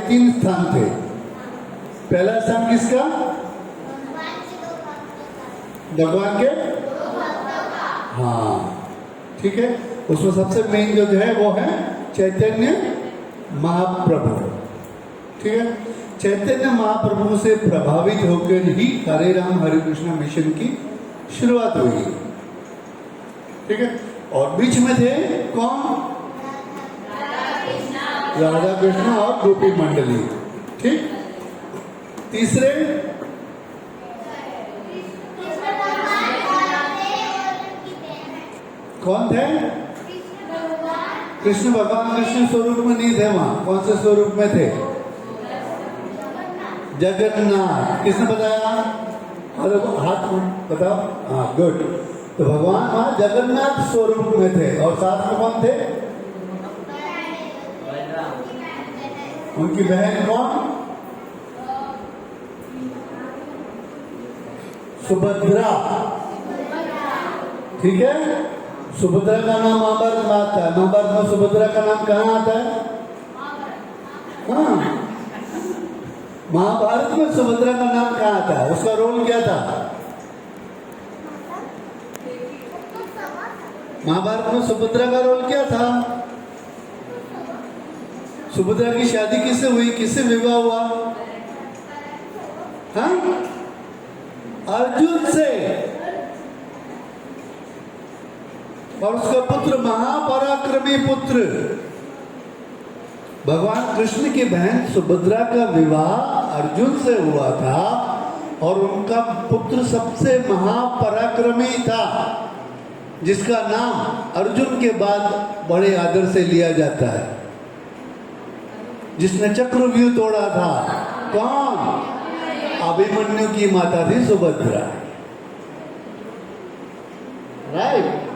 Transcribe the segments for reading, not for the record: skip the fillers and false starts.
3 स्थान थे। पहला स्थान किसका? भगवान के, हाँ ठीक है। उसमें सबसे मेन जो है वो है चैतन्य महाप्रभु, ठीक है। चैतन्य महाप्रभु से प्रभावित होकर ही हरे राम हरे कृष्णा मिशन की शुरुआत हुई, ठीक है। और बीच में थे कौन? राधा कृष्ण और गोपी मंडली, ठीक। तीसरे कौन थे? कृष्ण भगवान कृष्ण स्वरूप में नहीं थे वहां। कौन से स्वरूप में थे? जगन्नाथ। किसने बताया? अरे हाथ में बताओ। हाँ गुड। तो भगवान वहां जगन्नाथ स्वरूप में थे। और साथ में कौन थे? उनकी बहन कौन? सुभद्रा, ठीक है। सुभद्रा का नाम महाभारत में आता है। महाभारत में सुभद्रा का नाम कहाँ आता है? हाँ, महाभारत में सुभद्रा का नाम कहाँ आता है? उसका रोल क्या था? महाभारत में सुभद्रा का रोल क्या था? सुभद्रा की शादी किससे हुई? किससे विवाह हुआ? हाँ, अर्जुन से। और उसका पुत्र महापराक्रमी पुत्र भगवान कृष्ण की बहन सुभद्रा का विवाह अर्जुन से हुआ था। और उनका पुत्र सबसे महापराक्रमी था, जिसका नाम अर्जुन के बाद बड़े आदर से लिया जाता है, जिसने चक्रव्यूह तोड़ा था। कौन? अभिमन्यु की माता थी सुभद्रा, राइट,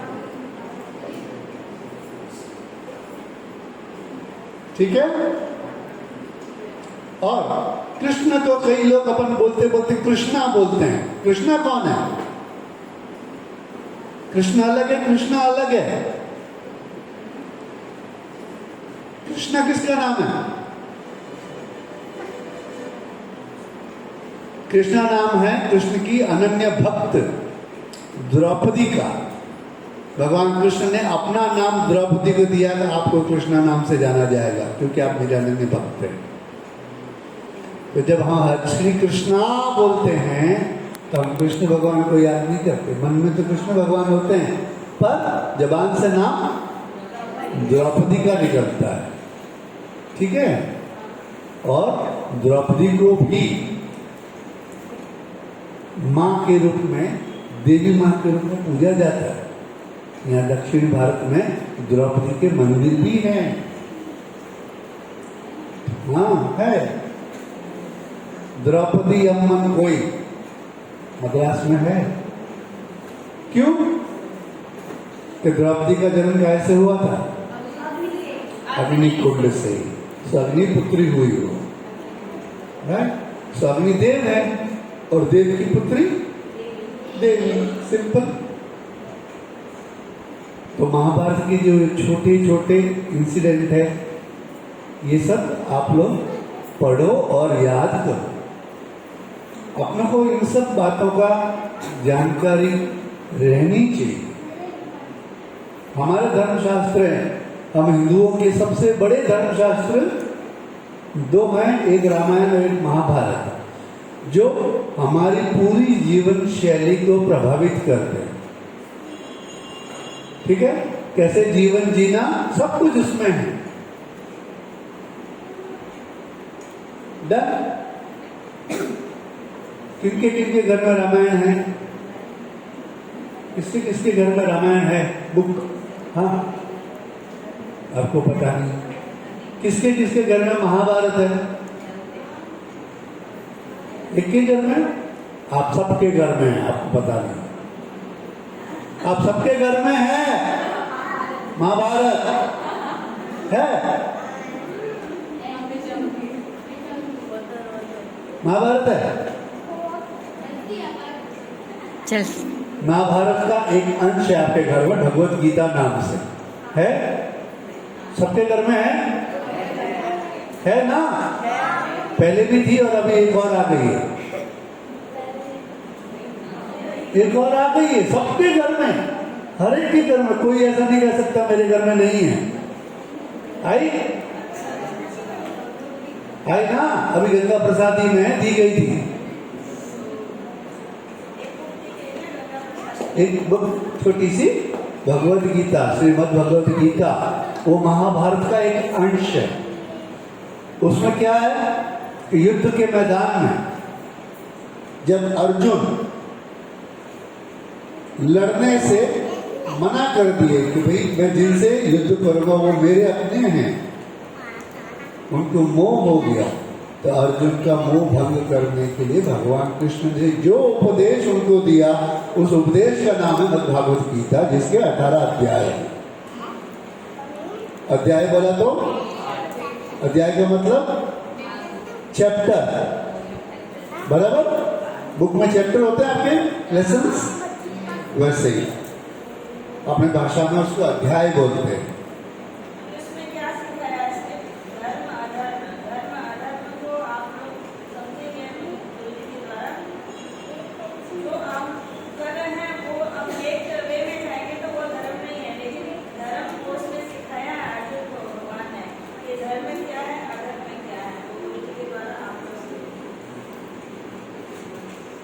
ठीक है। और कृष्ण तो कई लोग अपन बोलते बोलते कृष्णा बोलते हैं। कृष्णा कौन है? कृष्ण अलग है, कृष्णा अलग है। कृष्णा किसका नाम है? कृष्णा नाम है कृष्ण की अनन्य भक्त द्रौपदी का। भगवान कृष्ण ने अपना नाम द्रौपदी को दिया कि आपको कृष्णा नाम से जाना जाएगा, क्योंकि आप मेरे अनन्य भक्त हैं। तो जब हम श्री कृष्णा बोलते हैं तो हम कृष्ण भगवान को याद नहीं करते। मन में तो कृष्ण भगवान होते हैं, पर जबान से नाम द्रौपदी का निकलता है, ठीक है। और द्रौपदी को भी माँ के रूप में, देवी माँ के रूप में पूजा जाता है। यहाँ दक्षिण भारत में द्रौपदी के मंदिर भी हैं। हाँ है, द्रौपदी अम्मन कोई मद्रास में है। क्यों? कि द्रौपदी का जन्म कैसे हुआ था? अग्निकुंड से। सो अग्निपुत्री हुई हो, है। सो अग्निदेव है और देव की पुत्री देवी, सिंपल। तो महाभारत के जो छोटे छोटे इंसिडेंट है, ये सब आप लोग पढ़ो और याद करो। अपनों को इन सब बातों का जानकारी रहनी चाहिए। हमारे धर्मशास्त्र हैं, हम हिंदुओं के सबसे बड़े धर्मशास्त्र 2 हैं, एक रामायण और एक महाभारत, जो हमारी पूरी जीवन शैली को प्रभावित करते हैं, ठीक है। कैसे जीवन जीना, सब कुछ उसमें है। डन। किनके किनके घर में रामायण है? किसके किसके घर में रामायण है बुक? हाँ, आपको पता नहीं। किसके किसके घर में महाभारत है? एक के घर में? आप सबके घर में है, आपको पता नहीं। आप सबके घर में है महाभारत, है महाभारत है। चल, महाभारत का एक अंश है आपके घर में, भगवत गीता नाम से है। सबके घर में है, है ना? पहले भी थी और अभी एक और आ गई है, एक और आ गई है सबके घर में, हर एक के घर में। कोई ऐसा नहीं कह सकता मेरे घर में नहीं है। आई आई ना? अभी गंगा प्रसादी में दी गई थी एक बुक, छोटी सी भगवत गीता, श्रीमद् भगवत गीता। वो महाभारत का एक अंश है। उसमें क्या है कि युद्ध के मैदान में जब अर्जुन लड़ने से मना कर दिए कि भाई मैं जिनसे युद्ध करूंगा वो मेरे अपने हैं, उनको मोह हो गया, तो अर्जुन का मोह भंग करने के लिए भगवान कृष्ण ने जो उपदेश उनको दिया, उस उपदेश का नाम है भगवत गीता, जिसके 18 अध्याय हैं। अध्याय बोला तो अध्याय का मतलब चैप्टर, बराबर? बुक में चैप्टर होते हैं आपके लेसन्स, वैसे ही अपने भाषा में उसको अध्याय बोलते हैं।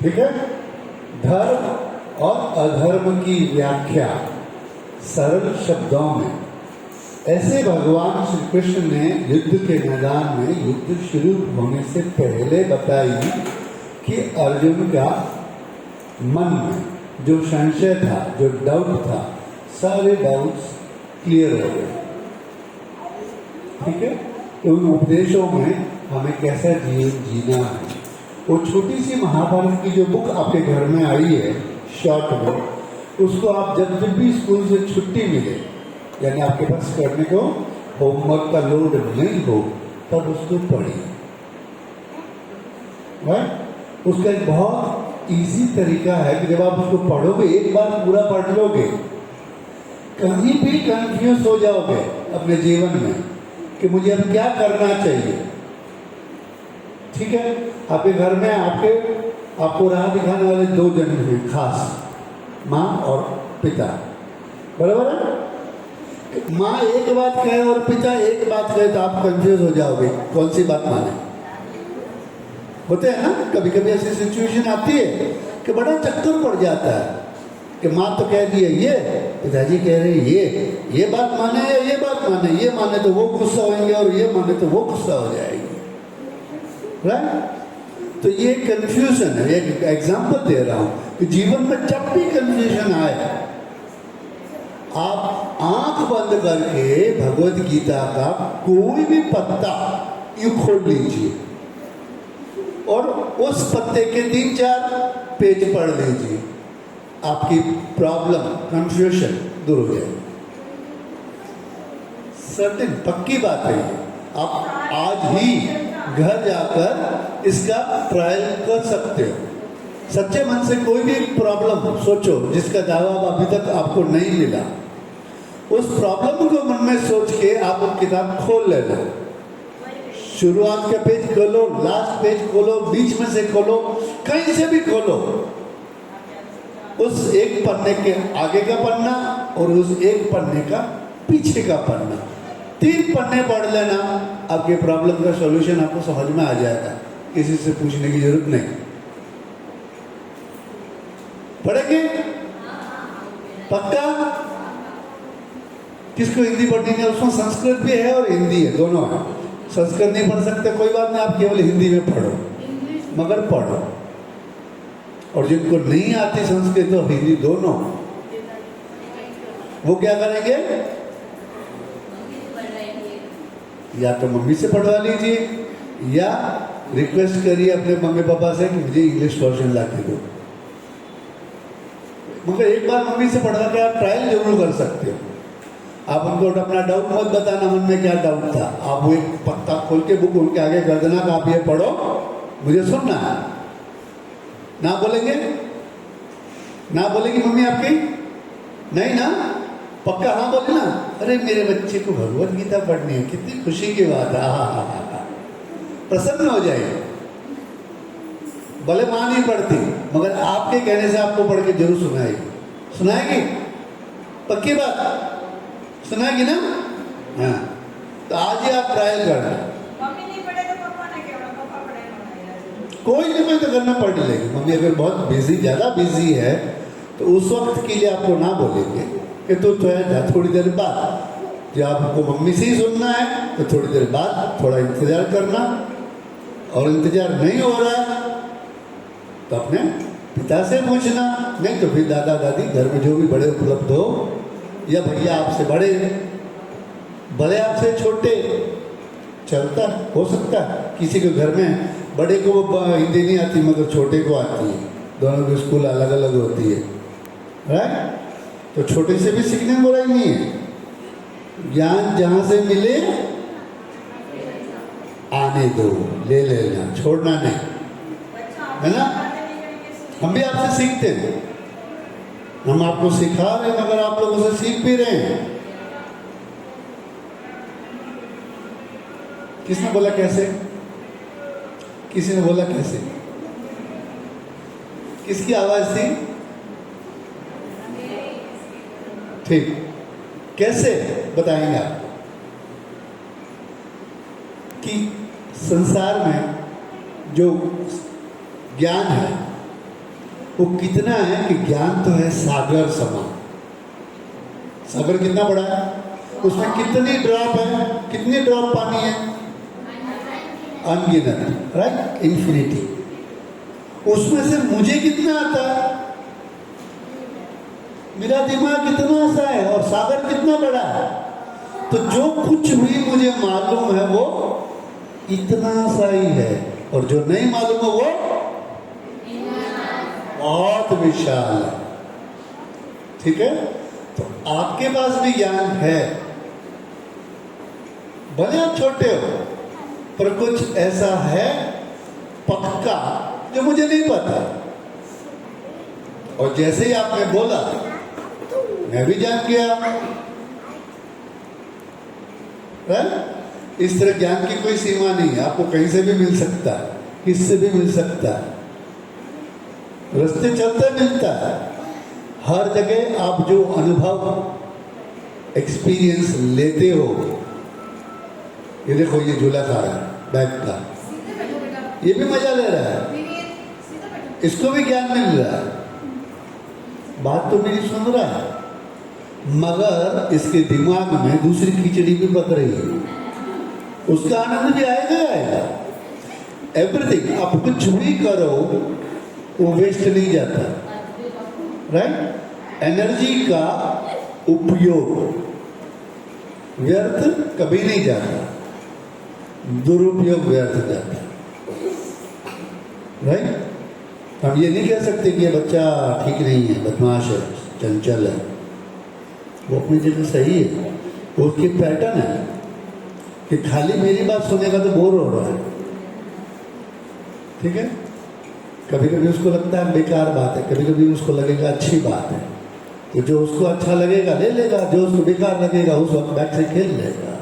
ठीक है? धर्म और अधर्म की व्याख्या सरल शब्दों में ऐसे भगवान श्री कृष्ण ने युद्ध के मैदान में युद्ध शुरू होने से पहले बताई कि अर्जुन का मन में जो संशय था, जो डाउट था, सारे डाउट्स क्लियर हो गए। ठीक है? तो उन उपदेशों में हमें कैसा जीवन जीना है, वो छोटी सी महाभारत की जो बुक आपके घर में आई है शॉर्ट में, उसको आप जब भी स्कूल से छुट्टी मिले, यानी आपके पास करने को होमवर्क का लोड नहीं हो, तब उसको पढ़िए। उसका एक बहुत इजी तरीका है कि जब आप उसको पढ़ोगे, एक बार पूरा पढ़ लोगे, कहीं भी कंफ्यूज हो जाओगे अपने जीवन में कि मुझे अब क्या करना चाहिए। ठीक है? आपके घर में आपको राह दिखाने वाले 2 जन हैं खास, माँ और पिता, बराबर है? माँ एक बात कहे और पिता एक बात कहे तो आप कंफ्यूज हो जाओगे कौन सी बात माने। होते हैं ना, कभी कभी ऐसी सिचुएशन आती है कि बड़ा चक्कर पड़ जाता है कि माँ तो कह दी है ये, पिताजी कह रहे हैं ये बात माने या ये बात माने, ये माने तो वो गुस्सा होंगे और ये माने तो वो गुस्सा हो जाएगी। राइट? तो ये कंफ्यूजन है। एक एग्जांपल दे रहा हूं कि जीवन में जब भी कंफ्यूजन आए, आप आंख बंद करके भगवत गीता का कोई भी पत्ता यूं खोल लीजिए और उस पत्ते के 3-4 पेज पढ़ लीजिए, आपकी प्रॉब्लम, कंफ्यूजन दूर हो जाएगी। सर्टेन, पक्की बात है ये। आप आज ही घर जाकर इसका ट्रायल कर सकते हो। सच्चे मन से कोई भी प्रॉब्लम सोचो जिसका जवाब अभी तक आपको नहीं मिला, उस प्रॉब्लम को मन में सोच के आप वो किताब खोल लेना। शुरुआत का पेज खोलो, लास्ट पेज खोलो, बीच में से खोलो, कहीं से भी खोलो। उस एक पन्ने के आगे का पन्ना और उस एक पन्ने का पीछे का पन्ना, 3 पन्ने पढ़ लेना, आपके प्रॉब्लम का सॉल्यूशन आपको समझ में आ जाएगा, किसी से पूछने की जरूरत नहीं। पढ़ेंगे? पक्का? किसको हिंदी पढ़नी है? उसमें संस्कृत भी है और हिंदी है, दोनों है। संस्कृत नहीं पढ़ सकते कोई बात नहीं, आप केवल हिंदी में पढ़ो, मगर पढ़ो। और जिनको नहीं आती संस्कृत और हिंदी दोनों, वो क्या करेंगे? या तो मम्मी से पढ़वा लीजिए या रिक्वेस्ट करिए अपने मम्मी पापा से कि मुझे इंग्लिश वर्जन ला के दो। मगर एक बार मम्मी से पढ़वा के आप ट्रायल जरूर कर सकते हो। आप उनको अपना डाउट मत बताना, मन में क्या डाउट था। आप वो एक पत्ता खोल के बुक उनके आगे कर देना कि आप ये पढ़ो, मुझे सुनना है। ना बोलेंगे? ना बोलेगी मम्मी आपकी? नहीं ना? पक्का हाँ बोले ना? अरे मेरे बच्चे को भगवत गीता पढ़नी है, कितनी खुशी की बात है। प्रसन्न हो जाएगी। भले मां नहीं पढ़ती, मगर आपके कहने से आपको पढ़ के जरूर सुनाएगी। सुनाएगी? पक्की बात सुनाएगी ना? हाँ, तो आज ही आप ट्रायल करना। मम्मी नहीं पढ़े तो पापा ने क्या पढ़ा? पापा पढ़े कोई नहीं तो करना पढ़ लेगी। मम्मी अगर बहुत बिजी, ज्यादा बिजी है तो उस वक्त के लिए आपको ना बोलेंगे कि तो थोड़ी देर बाद, जब आपको मम्मी से ही सुनना है तो थोड़ी देर बाद थोड़ा इंतजार करना, और इंतजार नहीं हो रहा है तो अपने पिता से पूछना, नहीं तो फिर दादा दादी, घर में जो भी बड़े उपलब्ध हो, या भैया आपसे बड़े, बड़े आपसे छोटे, चलता हो सकता है। किसी के घर में बड़े को हिंदी नहीं आती मगर छोटे को आती है, दोनों की स्कूल अलग अलग होती है, राइट? तो छोटे से भी सीखने में बुराई नहीं है। ज्ञान जहां से मिले आने दो, ले लेना, छोड़ना नहीं, है ना? हम भी आपसे सीखते हैं, हम आपको सिखा रहे हैं मगर आप लोगों से सीख भी रहे हैं। किसने बोला कैसे? किसी ने बोला कैसे? किसकी आवाज थी? ठीक, कैसे बताएंगे आप कि संसार में जो ज्ञान है वो कितना है? कि ज्ञान तो है सागर समान। सागर कितना बड़ा है? उसमें कितनी ड्रॉप है? कितनी ड्रॉप पानी है? अनगिनत, राइट? इंफिनिटी। उसमें से मुझे कितना आता है? मेरा दिमाग कितना सा है और सागर कितना बड़ा है? तो जो कुछ भी मुझे मालूम है वो इतना सा ही है, और जो नहीं मालूम है वो बहुत विशाल है। ठीक है? तो आपके पास भी ज्ञान है, भले आप छोटे हो, पर कुछ ऐसा है पक्का जो मुझे नहीं पता। और जैसे ही आपने बोला मैं भी जान गया, राइट? इस तरह ज्ञान की कोई सीमा नहीं है, आपको कहीं से भी मिल सकता है, किससे भी मिल सकता है, रास्ते चलते मिलता है। हर जगह आप जो अनुभव, एक्सपीरियंस लेते हो, ये देखो ये झूला खा रहा है बैग का, ये भी मजा ले रहा है, इसको भी ज्ञान मिल रहा है, बात तो मेरी सुन रहा है, मगर इसके दिमाग में दूसरी खिचड़ी भी पक रही है, उसका आनंद भी आएगा। एवरीथिंग, आप कुछ भी करो वो वेस्ट नहीं जाता, राइट? एनर्जी का उपयोग व्यर्थ कभी नहीं जाता, दुरुपयोग व्यर्थ जाता, राइट? हम ये नहीं कह सकते कि ये बच्चा ठीक नहीं है, बदमाश है, चंचल है, वो अपनी जगह सही है, वो उसकी पैटर्न है कि खाली मेरी बात सुनेगा तो बोर हो रहा है। ठीक है? कभी कभी उसको लगता है बेकार बात है, कभी कभी उसको लगेगा अच्छी बात है, तो जो उसको अच्छा लगेगा ले लेगा, जो उसको बेकार लगेगा उस वक्त बैठ से खेल लेगा,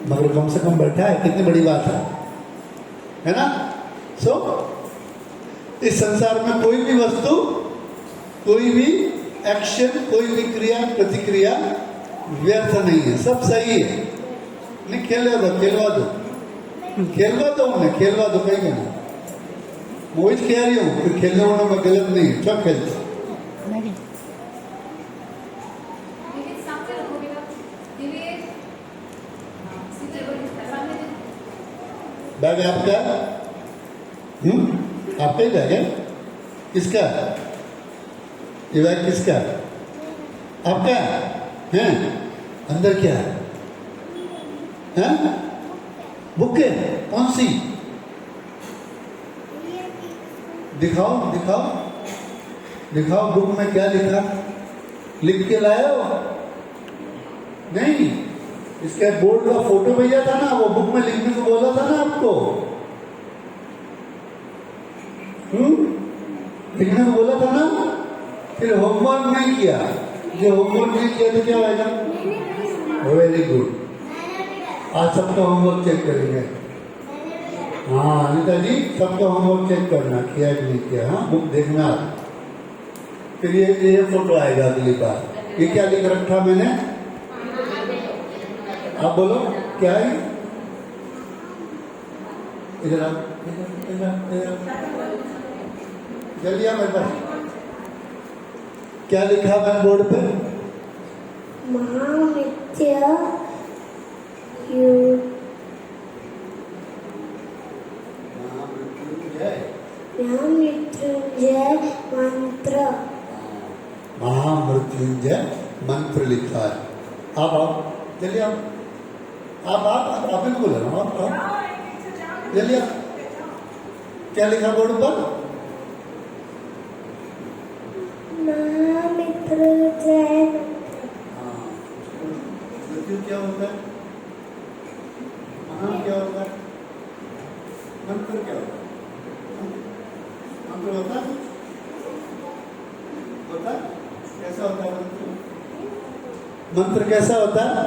मगर कम से कम बैठा है, कितनी बड़ी बात है ना? इस संसार में कोई भी वस्तु, कोई भी एक्शन, कोई भी क्रिया प्रतिक्रिया व्यर्थ नहीं है, सब सही है। नहीं खेलवा दो, खेलवा दो, खेलवा दो, उन्हें खेलवा दो, कहीं नहीं, वही कह रही हूँ कि खेलने वालों में गलत नहीं है, सब खेलते। बैग आपका? आपका ही बैग है? किसका? ये बैग किसका? आपका है? अंदर क्या है? बुक है? कौन सी? दिखाओ दिखाओ दिखाओ, बुक में क्या लिखा? लिख के लाए हो? नहीं, इसके बोर्ड का फोटो भेजा था ना, वो बुक में लिखने को बोला था ना आपको, लिखने को बोला था ना, फिर होमवर्क नहीं किया, जो होमवर्क नहीं किया तो क्या होगा? वेरी गुड, आज सबका होमवर्क चेक करेंगे। हाँ अनिता जी, सबका होमवर्क चेक करना, किया कि नहीं किया। हाँ बुक देखना, फिर ये फोटो आएगा अगली बार। ये क्या लिख रखा मैंने, आप बोलो क्या है? इधर आओ, जल्दी आओ मेरे पास। क्या लिखा है बोर्ड पे? महामृत्युंजय मंत्र। महामृत्युंजय मंत्र लिखा है। आप आओ, जल्दी आओ, आप ही बोल रहा हूँ, आप जल्दी आओ। क्या लिखा बोर्ड पर? महामृत्युंजय मृत्यु क्या होता है? महा क्या होता है? मंत्र क्या होता है? मंत्र होता है? होता है? कैसा होता है मंत्र? मंत्र कैसा होता है?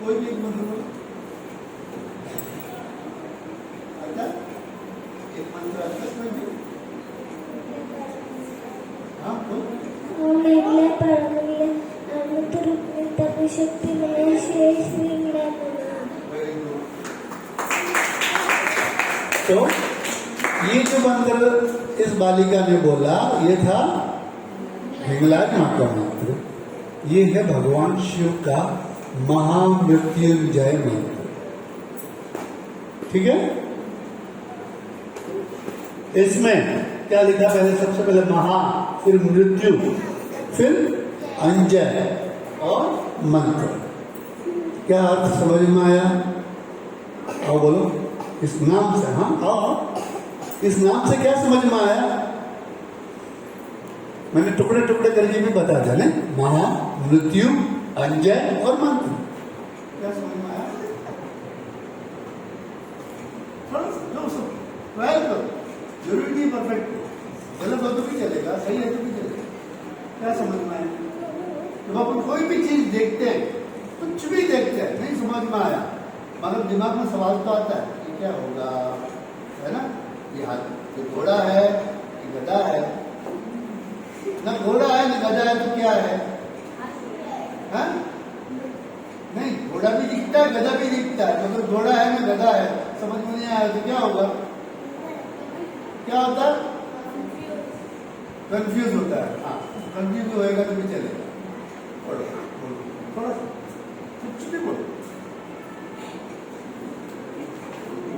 कोई भी एक मंत्र बोलो। आता है? एक मंत्र आता है कोई भी? हाँ बोलो। ओमेगले परमले अनुतरुपने तपशक्ति में शेष विंगला बना। तो ये जो मंत्र इस बालिका ने बोला, ये था हिंगलाज मां का मंत्र। ये है भगवान शिव का महामृत्युंजय मंत्र। ठीक है, इसमें क्या लिखा? पहले सबसे पहले महा, फिर मृत्यु, फिर अंजय और मंत्र। क्या अर्थ समझ में आया? आओ बोलो, इस नाम से। हाँ आओ, इस नाम से क्या समझ में आया? मैंने टुकड़े टुकड़े करके भी बता दिया ना, महा, मृत्यु, अंजय और मंत्र। क्या समझ में आया? जरूरी नहीं परफेक्ट, गलत हो तो भी चलेगा, सही है तो भी चलेगा। क्या समझ में आया? जब अपन कोई भी चीज देखते हैं, कुछ भी देखते हैं, नहीं समझ में आया, मतलब दिमाग में सवाल तो आता है कि क्या होगा, है ना? ये हाथ, ये घोड़ा है, ये गधा है। ना घोड़ा है ना गधा है तो क्या है? हाँ? नहीं, घोड़ा भी दिखता है, गधा भी दिखता है। तो अगर घोड़ा है ना गधा है, समझ में नहीं आया तो क्या होगा? क्या होता है? कंफ्यूज होता है। हाँ, कंफ्यूज होएगा तो भी चलेगा। थोड़ा कुछ भी बोलो,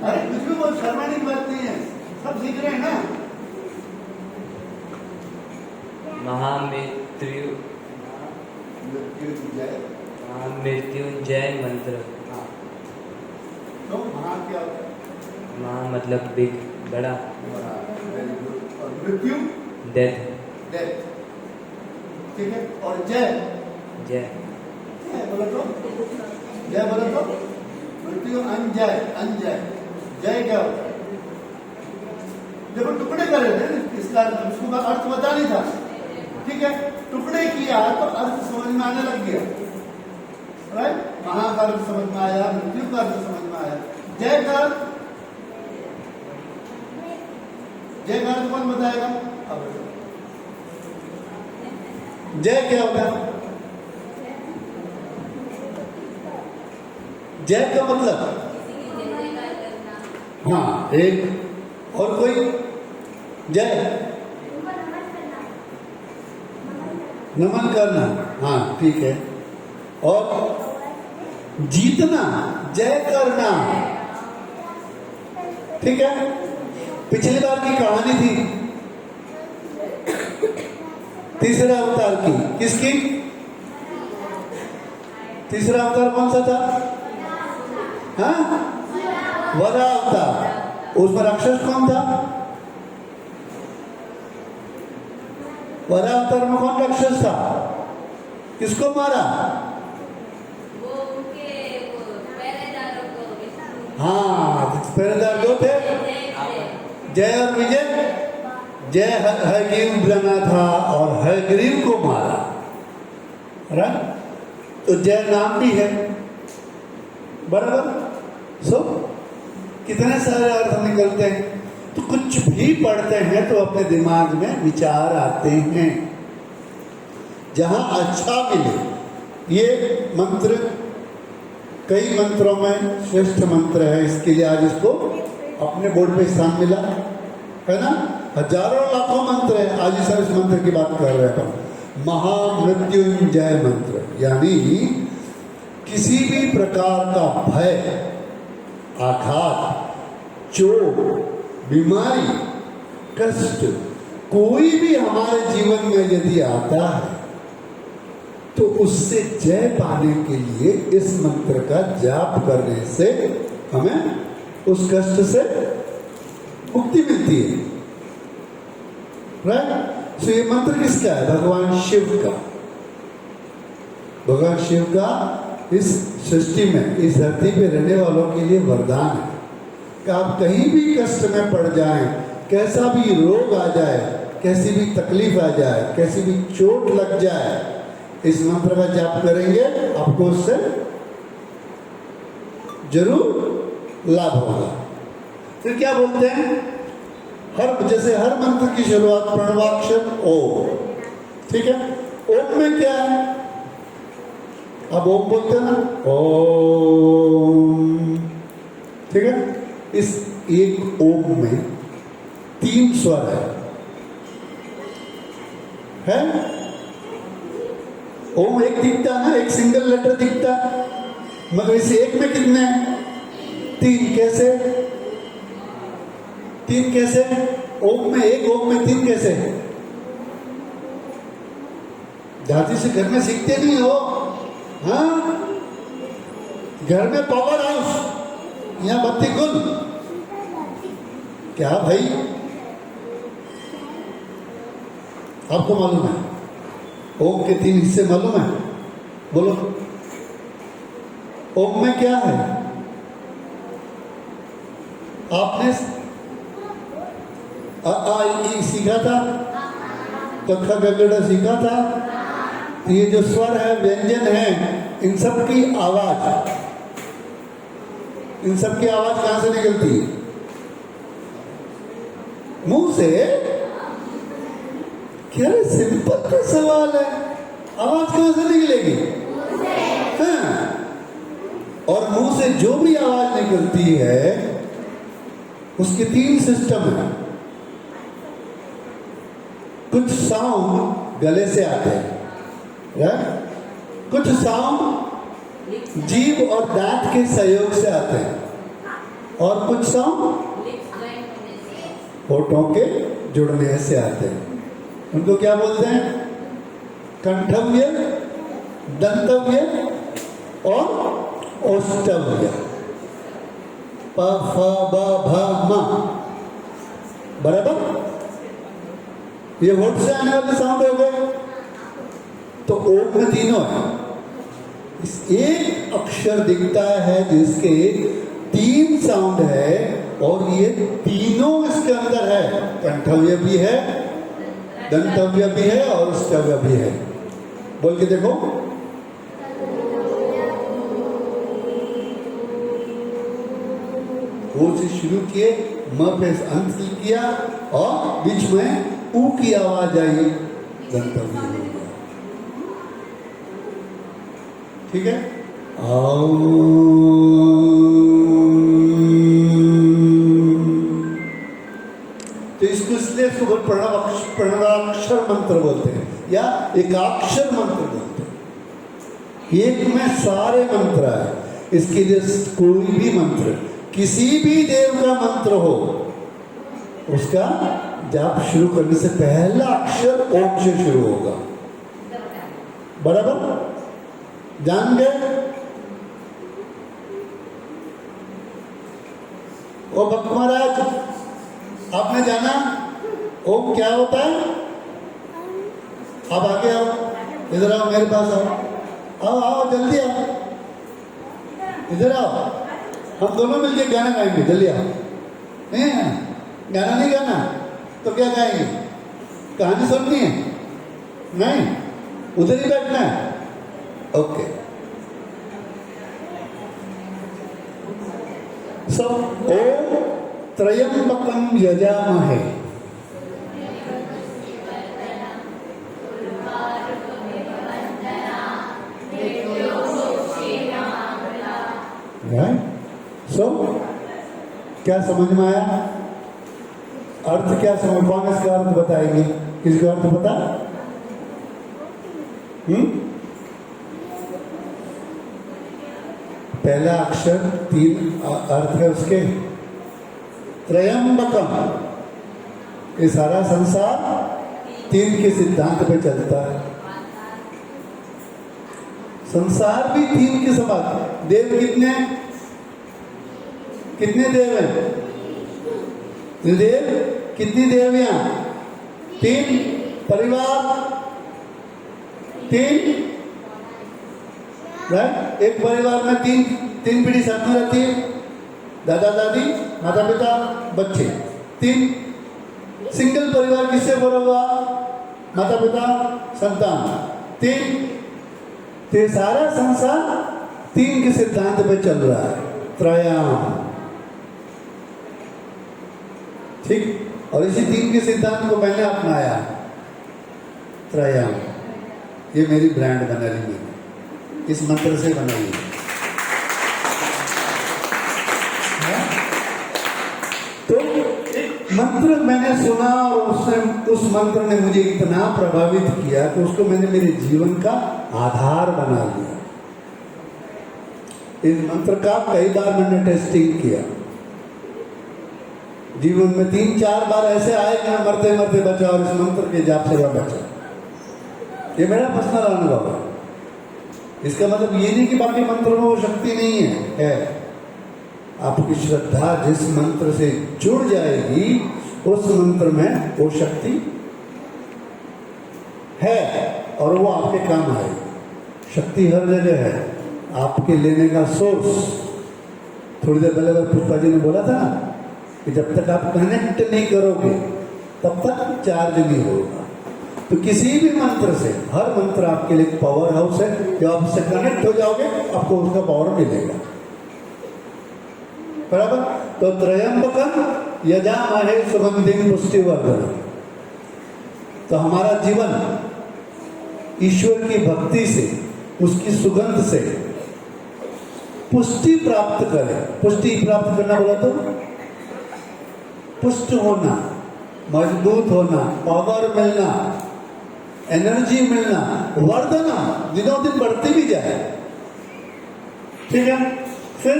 अरे कुछ भी बोल, शर्माने की बात नहीं है, सब सीख रहे हैं ना। महामृत्युंजय मंत्र। हाँ, तो महा क्या होता है? महा मतलब बिग, बड़ा। Very good. और मृत्यु? डेथ। डेथ, ठीक है। और जय? जय। जय बोलो तो, जय बोलो तो। मृत्यु अंजय, अंजय। जय क्या होता है? देखो टुकड़े कर रहे थे, इसका उसको अर्थ बता नहीं था, ठीक है। टुकड़े किया तो अर्थ समझ में आने लग गया, राइट? महा का अर्थ समझ में आया, मृत्यु का अर्थ समझ में आया। जय का अर्थ, जय का अर्थ कौन बताएगा? अब जय क्या होता है? जय का मतलब, हाँ एक, और कोई? जय नमन करना, हाँ ठीक है। और जीतना, जय करना, ठीक है। पिछली बार की कहानी थी तीसरे अवतार की, किसकी? तीसरा अवतार कौन सा था? हाँ, वराह अवतार। उसमें राक्षस कौन था? वराह अवतार में कौन राक्षस था? किसको मारा? हाँ, पहरेदार दो थे, जय और विजय। जय हयग्रीव बना था और हयग्रीव को मारा, राइट? तो जय नाम भी है, बराबर। सो कितने सारे अर्थ निकलते हैं। तो कुछ भी पढ़ते हैं तो अपने दिमाग में विचार आते हैं, जहां अच्छा मिले। ये मंत्र कई मंत्रों में श्रेष्ठ मंत्र है, इसके लिए आज इसको अपने बोर्ड पे स्थान मिला है ना। हजारों लाखों मंत्र है, आज इस मंत्र की बात कर रहे हैं। महामृत्युंजय मंत्र, यानी किसी भी प्रकार का भय, आघात, चोट, बीमारी, कष्ट कोई भी हमारे जीवन में यदि आता है तो उससे जय पाने के लिए इस मंत्र का जाप करने से हमें उस कष्ट से मुक्ति मिलती है। राइट? तो ये मंत्र किसका है? भगवान शिव का। भगवान शिव का इस सृष्टि में, इस धरती पे रहने वालों के लिए वरदान है कि आप कहीं भी कष्ट में पड़ जाएं, कैसा भी रोग आ जाए, कैसी भी तकलीफ आ जाए, कैसी भी चोट लग जाए, इस मंत्र का जाप करेंगे आपको उससे जरूर लाभ होगा। फिर क्या बोलते हैं? जैसे हर मंत्र की शुरुआत प्रणवाक्षर ओम, ठीक है। ओम में क्या है? अब ओम बोलते हैं ना, ओम, ठीक है। इस एक ओम में 3 स्वर है? ओम एक दिखता है ना, एक सिंगल लेटर दिखता है, मगर इस एक में कितने हैं? 3। कैसे 3 कैसे? ओम में एक, ओम में 3 कैसे? दादी से घर में सीखते नहीं हो? हाँ, घर में पावर हाउस, यहाँ बत्ती गुल। क्या भाई, आपको मालूम है ओम के 3 हिस्से मालूम है? बोलो, ओम में क्या है? आपने अ आ ई सीखा था, कखा गगड़ा सीखा था। तो ये जो स्वर है, व्यंजन है, इन सब की आवाज, इन सब की आवाज कहां से निकलती है? मुंह से। क्या सिंपल का सवाल है, आवाज कहां से निकलेगी? हाँ। और मुंह से जो भी आवाज निकलती है उसके 3 सिस्टम है। कुछ साउंड गले से आते हैं, कुछ साउंड जीभ और दांत के सहयोग से आते हैं, और कुछ साउंड होठों के जुड़ने से आते हैं। उनको क्या बोलते हैं? कंठव्य, दंतव्य और औष्ठव्य। प फ ब भ म, बराबर? ये होठ से आने वाले साउंड हो गए। तो ओम में तीनों है। इस एक अक्षर दिखता है जिसके 3 साउंड है, और ये तीनों इसके अंदर है। कंठव्य भी है, दंतव्य भी है और औष्ठव्य भी है। बोल के देखो, ओ से शुरू किए, म पे अंत किया, और बीच में ऊ की आवाज आई, दंतव्य हो गया। ठीक है। तो इसको इसलिए प्रणवाक्षर मंत्र बोलते हैं, या एकाक्षर मंत्र बोलते हैं। एक में सारे मंत्र है। इसके लिए कोई भी मंत्र, किसी भी देव का मंत्र हो, उसका जाप शुरू करने से पहला अक्षर ओम से शुरू होगा। बराबर? जान गए? ओ भक्त महाराज, आपने जाना ओम क्या होता है? आप आगे आओ, इधर आओ, मेरे पास आओ, आओ आओ जल्दी आओ, इधर आओ। हम दोनों मिलकर गाना गाएंगे, जल्दी आओ। नहीं गाना नहीं गाना तो क्या गाएंगे? कहानी सुननी है? नहीं, उधर ही बैठना है। ओके। सो ओम त्रयंबकम यजामहे, सो क्या समझ में आया? अर्थ क्या समझ, कौन इसका अर्थ बताएंगे? किसका अर्थ पता? पहला अक्षर 3 अर्थ है उसके। त्रयंबकम, ये सारा संसार 3 के सिद्धांत पे चलता है। संसार भी 3 के समान। देव कितने देव हैं? देव कितनी देवियां? 3। परिवार 3, राइट? एक परिवार में 3 पीढ़ी साथ में रहती है, दादा दादी, माता पिता, बच्चे। 3। सिंगल परिवार किससे भरा हुआ? माता पिता, संतान। 3। तो ये सारा संसार 3 के सिद्धांत पे चल रहा है। त्रयम, ठीक। और इसी 3 के सिद्धांत को मैंने अपनाया। त्रयम, ये मेरी ब्रांड बना रही है, इस मंत्र से बनाई है। तो मंत्र मैंने सुना और उस मंत्र ने मुझे इतना प्रभावित किया कि उसको मैंने मेरे जीवन का आधार बना लिया। इस मंत्र का कई बार मैंने टेस्टिंग किया। जीवन में 3-4 बार ऐसे आए कि मैं मरते मरते बचा और इस मंत्र के जाप से वह बचा। ये मेरा पर्सनल अनुभव है। इसका मतलब ये नहीं कि बाकी मंत्रों में वो शक्ति नहीं है। आपकी श्रद्धा जिस मंत्र से जुड़ जाएगी उस मंत्र में वो शक्ति है और वो आपके काम आएगी। शक्ति हर जगह है, आपके लेने का सोर्स। थोड़ी देर पहले पुष्पा जी ने बोला था ना कि जब तक आप कनेक्ट नहीं करोगे तब तक चार्ज नहीं होगा। तो किसी भी मंत्र से, हर मंत्र आपके लिए पावर हाउस है। जब आप उससे कनेक्ट हो जाओगे आपको उसका पावर मिलेगा, बराबर। तो त्रयंबकम यजामहे सुगंधिं पुष्टिवर्धनम्। तो हमारा जीवन ईश्वर की भक्ति से, उसकी सुगंध से पुष्टि प्राप्त करे। पुष्टि प्राप्त करना बोला तो पुष्ट होना, मजबूत होना, पावर मिलना, एनर्जी मिलना, वर्धना दिनों दिन बढ़ती भी जाए, ठीक है। फिर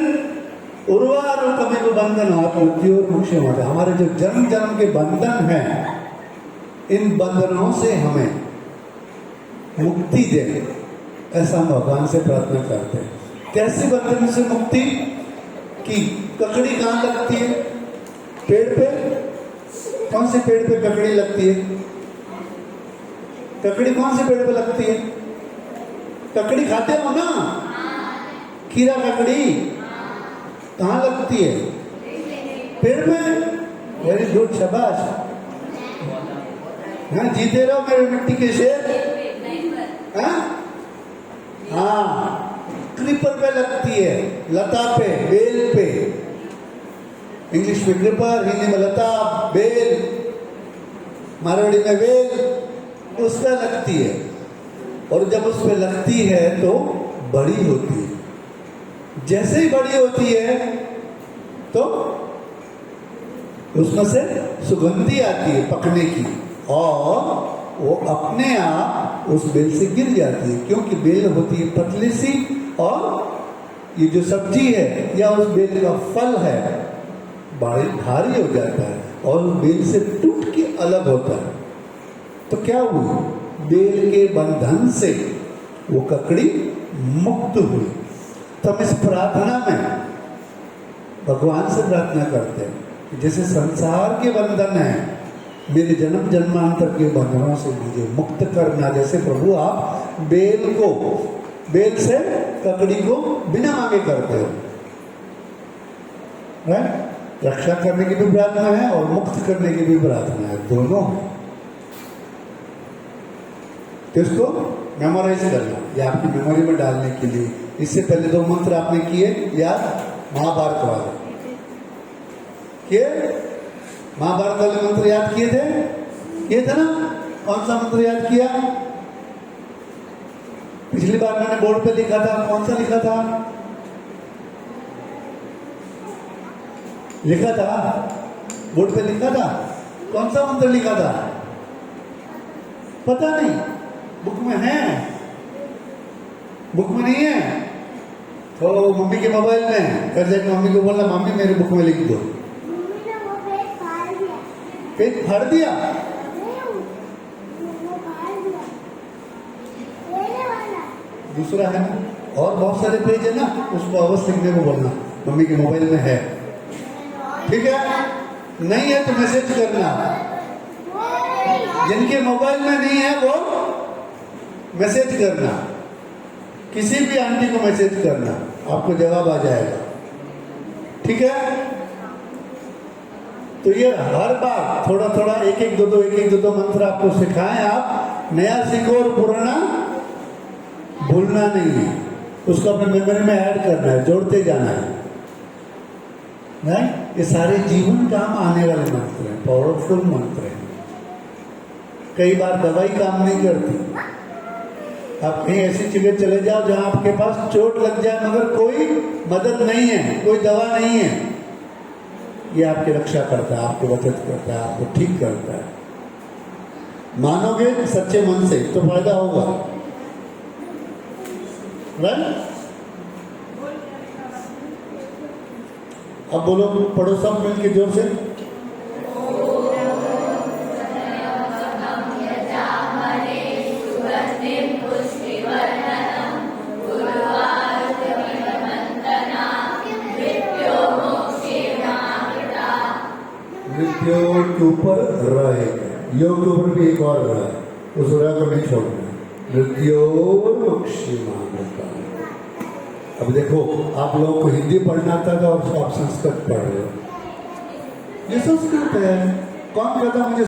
उर्वारुकमिव बंधन मृत्योर मुक्षम होता है। हमारे जो जन्म जन्म के बंधन हैं, इन बंधनों से हमें मुक्ति दे, ऐसा हम भगवान से प्रार्थना करते हैं। कैसे बंधन से मुक्ति की? ककड़ी कहाँ लगती है? पेड़ पे। कौन से पेड़ पे ककड़ी लगती है? ककड़ी कौन से पेड़ पे लगती है? ककड़ी खाते हो ना? खीरा ककड़ी कहाँ लगती है? पेड़ में। वेरी गुड, शाबाश। हाँ, जीते रहो मेरे मिट्टी के शेर। हाँ, क्रीपर पे लगती है, लता पे, बेल पे। इंग्लिश में क्रीपर, हिंदी में लता, बेल, मारवाड़ी में बेल, उस पर लगती है। और जब उस पर लगती है तो बड़ी होती है। जैसे ही बड़ी होती है तो उसमें से सुगंधी आती है पकने की, और वो अपने आप उस बेल से गिर जाती है, क्योंकि बेल होती है पतली सी, और ये जो सब्जी है या उस बेल का फल है भारी हो जाता है और उस बेल से टूट के अलग होता है। तो क्या हुआ? बेल के बंधन से वो ककड़ी मुक्त हुई। तो हम इस प्रार्थना में भगवान से प्रार्थना करते हैं, जैसे संसार के बंधन है, मेरे जन्म जन्मांतर के बंधनों से मुझे मुक्त करना। जैसे प्रभु आप बेल से ककड़ी को बिना मांगे करते हो, राइट? रक्षा करने की भी प्रार्थना है और मुक्त करने की भी प्रार्थना है, दोनों है। तो इसको मेमोराइज करना, या आपकी मेमोरी में डालने के लिए। इससे पहले 2 मंत्र आपने किए याद, महाभारत वाले। किए? महाभारत वाले मंत्र याद किए थे? किए थे ना? कौन सा मंत्र याद किया? पिछली बार मैंने बोर्ड पे लिखा था, कौन सा लिखा था? लिखा था बोर्ड पे, लिखा था। कौन सा मंत्र लिखा था? पता नहीं, बुक में है? बुक में नहीं है तो मम्मी के मोबाइल में है। घर जाके मम्मी को बोलना, मम्मी मेरे बुक में लिख दो। मम्मी ने वो पेज फाड़ दिया। पेज फाड़ दिया? वो फाड़ दिया। ये वाला। दूसरा है ना, और बहुत सारे पेज है ना, उसको अवश्य लिखने को बोलना, मम्मी के मोबाइल में है। ठीक है? नहीं है तो मैसेज करना। जिनके मोबाइल में नहीं है वो मैसेज करना, किसी भी आंटी को मैसेज करना, आपको जवाब आ जाएगा। ठीक है? तो ये हर बार थोड़ा थोड़ा एक एक दो दो मंत्र आपको सिखाएं। आप नया सीखो और पुराना भूलना नहीं है, उसको अपने मेमोरी में ऐड करना है, जोड़ते जाना है। नहीं, ये सारे जीवन काम आने वाले मंत्र हैं, पावरफुल मंत्र हैं। कई बार दवाई काम नहीं करती। आप कहीं ऐसी जगह चले जाओ जहां आपके पास चोट लग जाए मगर कोई मदद नहीं है, कोई दवा नहीं है, ये आपकी रक्षा करता है, आपकी बचत करता है, आपको ठीक करता है। मानोगे सच्चे मन से तो फायदा होगा। राइट? अब बोलो, पढ़ो सब मिलके जोर से। मृत्यु के ऊपर रहेगा, योग के ऊपर भी एक और रहा है, उस रहा को नहीं छोड़ना। मृत्यु मोक्षमामृता। अब देखो, आप लोगों को हिंदी पढ़ना आता था और आप संस्कृत पढ़ रहे हो। ये संस्कृत है। कौन कहता मुझे